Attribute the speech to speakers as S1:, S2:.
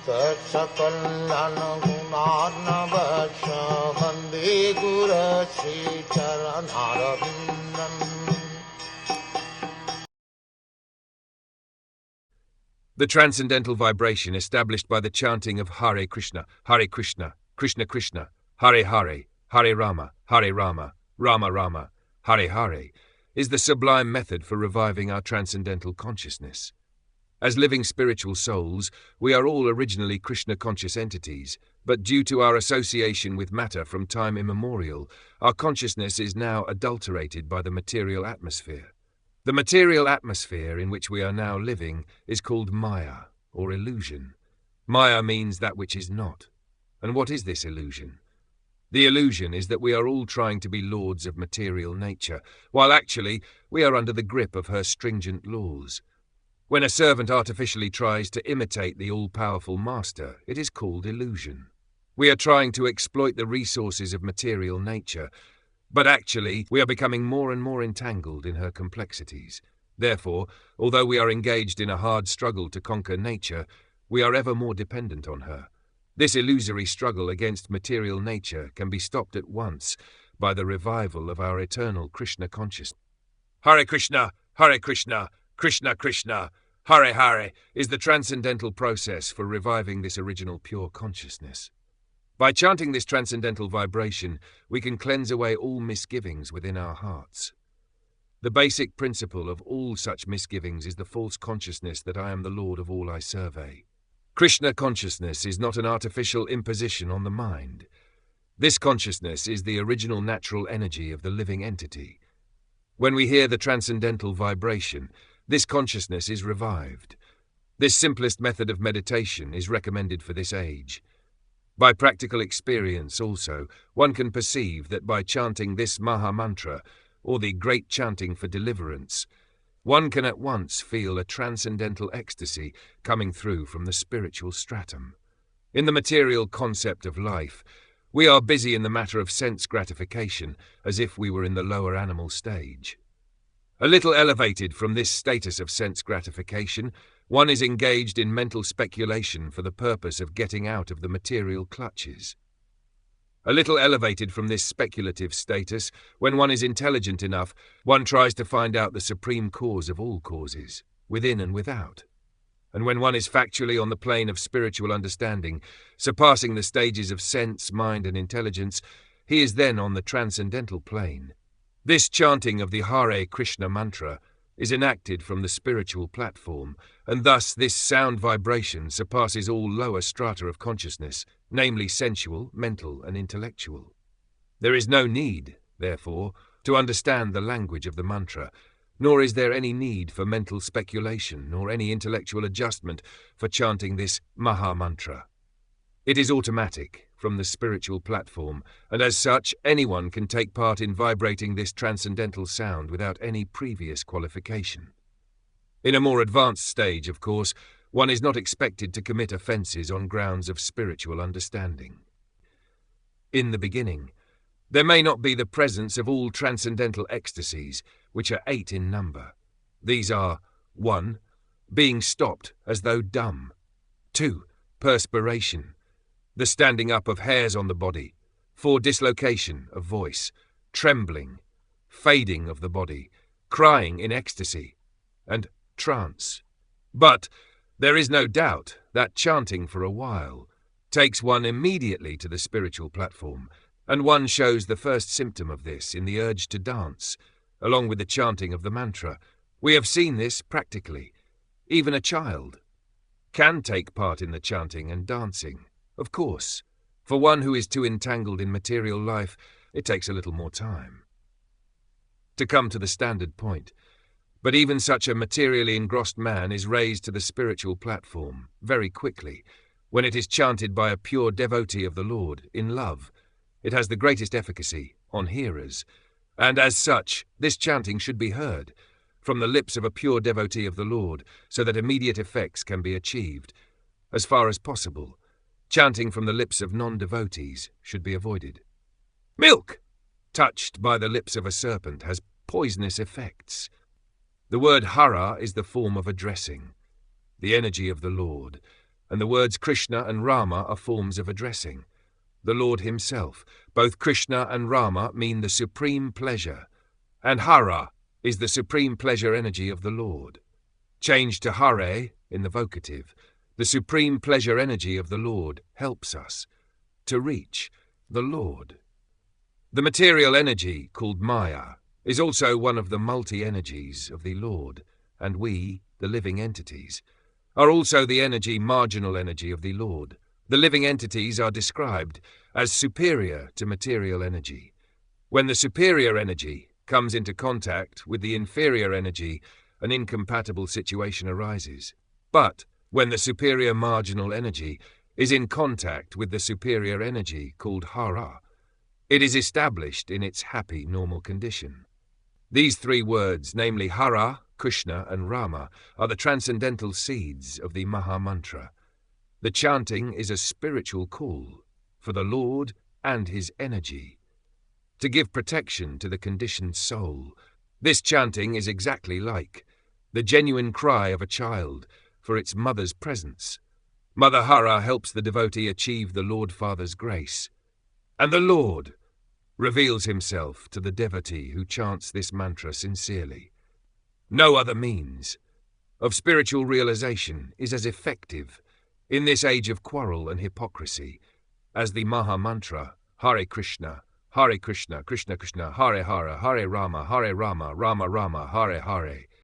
S1: Sakalayan Gunarnavasya Vande Guru Sri Charanaravindan.
S2: The transcendental vibration established by the chanting of Hare Krishna, Krishna Krishna, Hare Hare, Hare Rama, Rama Rama, Hare Hare, is the sublime method for reviving our transcendental consciousness. As living spiritual souls, we are all originally Krishna-conscious entities, but due to our association with matter from time immemorial, our consciousness is now adulterated by the material atmosphere. The material atmosphere in which we are now living is called Maya, or illusion. Maya means that which is not. And what is this illusion? The illusion is that we are all trying to be lords of material nature, while actually we are under the grip of her stringent laws. When a servant artificially tries to imitate the all-powerful master, it is called illusion. We are trying to exploit the resources of material nature, but actually we are becoming more and more entangled in her complexities. Therefore, although we are engaged in a hard struggle to conquer nature, we are ever more dependent on her. This illusory struggle against material nature can be stopped at once by the revival of our eternal Krishna consciousness. Hare Krishna, Krishna Krishna, Hare Hare is the transcendental process for reviving this original pure consciousness. By chanting this transcendental vibration, we can cleanse away all misgivings within our hearts. The basic principle of all such misgivings is the false consciousness that I am the Lord of all I survey. Krishna consciousness is not an artificial imposition on the mind. This consciousness is the original natural energy of the living entity. When we hear the transcendental vibration, this consciousness is revived. This simplest method of meditation is recommended for this age. By practical experience also, one can perceive that by chanting this Maha Mantra, or the great chanting for deliverance, one can at once feel a transcendental ecstasy coming through from the spiritual stratum. In the material concept of life, we are busy in the matter of sense gratification as if we were in the lower animal stage. A little elevated from this status of sense gratification, one is engaged in mental speculation for the purpose of getting out of the material clutches. A little elevated from this speculative status, when one is intelligent enough, one tries to find out the supreme cause of all causes, within and without. And when one is factually on the plane of spiritual understanding, surpassing the stages of sense, mind, and intelligence, he is then on the transcendental plane. This chanting of the Hare Krishna mantra is enacted from the spiritual platform, and thus this sound vibration surpasses all lower strata of consciousness, namely sensual, mental, and intellectual. There is no need, therefore, to understand the language of the mantra, nor is there any need for mental speculation, nor any intellectual adjustment for chanting this Maha Mantra. It is automatic from the spiritual platform, and as such, anyone can take part in vibrating this transcendental sound without any previous qualification. In a more advanced stage, of course, one is not expected to commit offences on grounds of spiritual understanding. In the beginning, there may not be the presence of all transcendental ecstasies, which are 8 in number. These are 1. Being stopped as though dumb. 2. Perspiration. The standing up of hairs on the body. 4. Dislocation of voice. Trembling. Fading of the body. Crying in ecstasy. And trance. But there is no doubt that chanting for a while takes one immediately to the spiritual platform, and one shows the first symptom of this in the urge to dance, along with the chanting of the mantra. We have seen this practically. Even a child can take part in the chanting and dancing. Of course, for one who is too entangled in material life, it takes a little more time to come to the standard point. But even such a materially engrossed man is raised to the spiritual platform very quickly when it is chanted by a pure devotee of the Lord in love. It has the greatest efficacy on hearers, and as such, this chanting should be heard from the lips of a pure devotee of the Lord so that immediate effects can be achieved. As far as possible, chanting from the lips of non-devotees should be avoided. Milk, touched by the lips of a serpent, has poisonous effects. The word hara is the form of addressing, the energy of the Lord, and the words Krishna and Rama are forms of addressing the Lord himself. Both Krishna and Rama mean the supreme pleasure, and Hara is the supreme pleasure energy of the Lord. Changed to Hare in the vocative, the supreme pleasure energy of the Lord helps us to reach the Lord. The material energy, called Maya, is also one of the multi-energies of the Lord, and we, the living entities, are also the marginal energy of the Lord. The living entities are described as superior to material energy. When the superior energy comes into contact with the inferior energy, an incompatible situation arises. But when the superior marginal energy is in contact with the superior energy called Hara, it is established in its happy normal condition. These three words, namely Hara, Krishna and Rama, are the transcendental seeds of the Maha Mantra. The chanting is a spiritual call for the Lord and his energy to give protection to the conditioned soul. This chanting is exactly like the genuine cry of a child for its mother's presence. Mother Hara helps the devotee achieve the Lord Father's grace, and the Lord reveals himself to the devotee who chants this mantra sincerely. No other means of spiritual realization is as effective in this age of quarrel and hypocrisy as the Maha Mantra, Hare Krishna, Krishna Krishna, Hare Hare, Hare Rama, Rama Rama, Hare Hare,